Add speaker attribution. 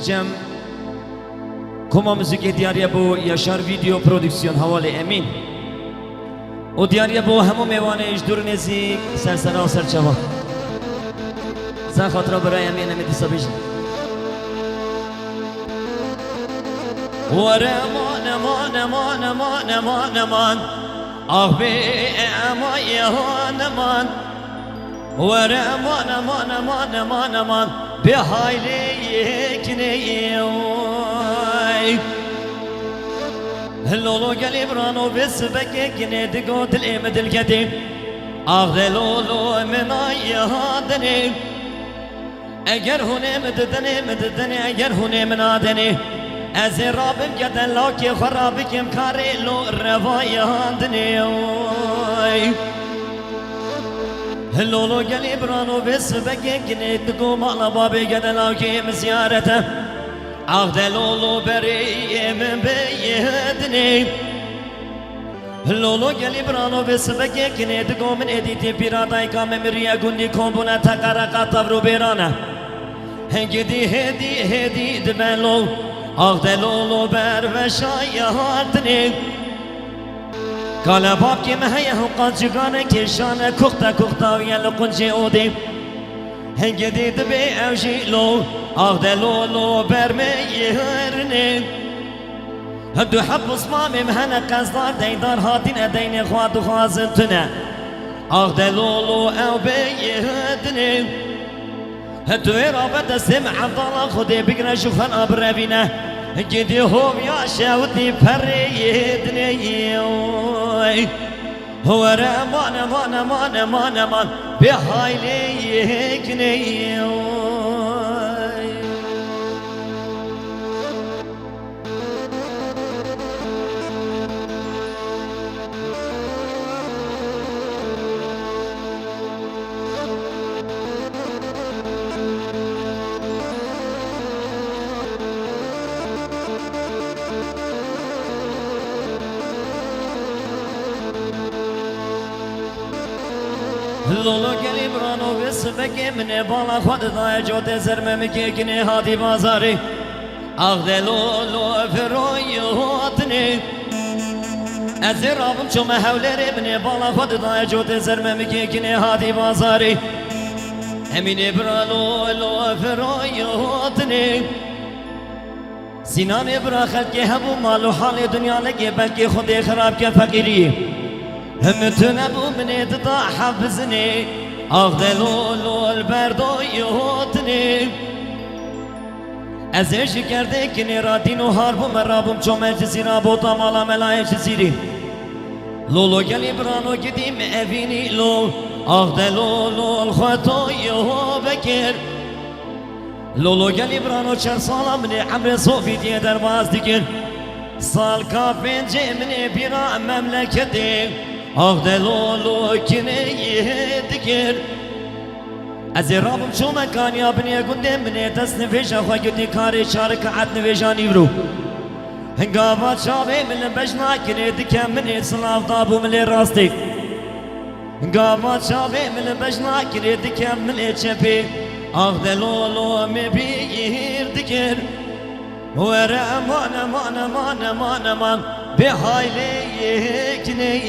Speaker 1: جم کما موزیک دیاری بو یاشار ویدیو پرودکسیون حواله امین و دیاری بو همو میوانش دور نزیک سرسنا و سرچوا زن خاطرها برای امین امیدی سابیجن ور امان امان امان امان امان امان آه بی امان یهان امان ور امان امان امان امان امان به حالی کنی لولو گلی برانو بس بکی کنی دگو دل ام دل کدی آه لولو من یادنی اگر هونه مددنی اگر هونه من آدنی از رابم کدن لاکی خرابی کم کاری لو روای هاندنی لولو گلی برانو بس بکی کنی دگو مالا بابی کدن لاکی مزیارته آه لولو بری من بیدنی لولو گلی برانو بس بکی کنی دگو من ادیتی پیرادای کام مریا گندی کمبونه تکارا قطب بیرانه هنگی هدی دبلو آه دلولو بر و شایهاتنی کالا باب کی مهیه حقا جگانه کشانه کختا و یلو قنجی اودی هنگی دید بی اوشی لو آه دلولو بر میهرنی هدو حب اسمامی مهنه قصدار دیدار هاتین ادین خواد و خوازنتنه آه دلولو او بیهدنی هدو رابط سمع عبدالله خودی بگره شوفن آبرابینه گیدی هم یا شاودی پریدنی هو رمان امان امان امان امان به حالی کنی لولو گلی برانو بس بکی من بالا خود دای جوت زرمه مکی کنی هادی بازاری آخ لولو فروی هاتنی از رابم چوم حولری من بالا خود دای جوت زرمه مکی کنی هادی بازاری امین برانو لولو فروی هاتنی سینان برا خلقی هبو مالو حال دنیا لگی بلکی خودی خراب که فقیری هم تنبو من اتضاع حفظني أخذ لولو البردو يهوتني ازش کرده کنی رادین و هاربو مرابم چومه جزیرا بوتا مالا ملای جزیری لولو گلی برانو گدیم اوینی لو أخذ لولو الخواتو یهو بکر لولو گلی برانو چر سالا من عمر صوفی دیه در باز دیگر سال کا پنجه من بیرا مملکتی آه دلولو کنی دگر از رابم شو مکانی آبنی گنده منی دست نویشا خواه گدی کاری شارک عد نویشانی برو هنگاوات شابه من بجنا کنی دکم منی سلاف دابو منی راستی هنگاوات شابه من بجنا کنی دکم منی چپی آه دلولو مبیر دگر ور امان امان امان امان امان به حالی کنی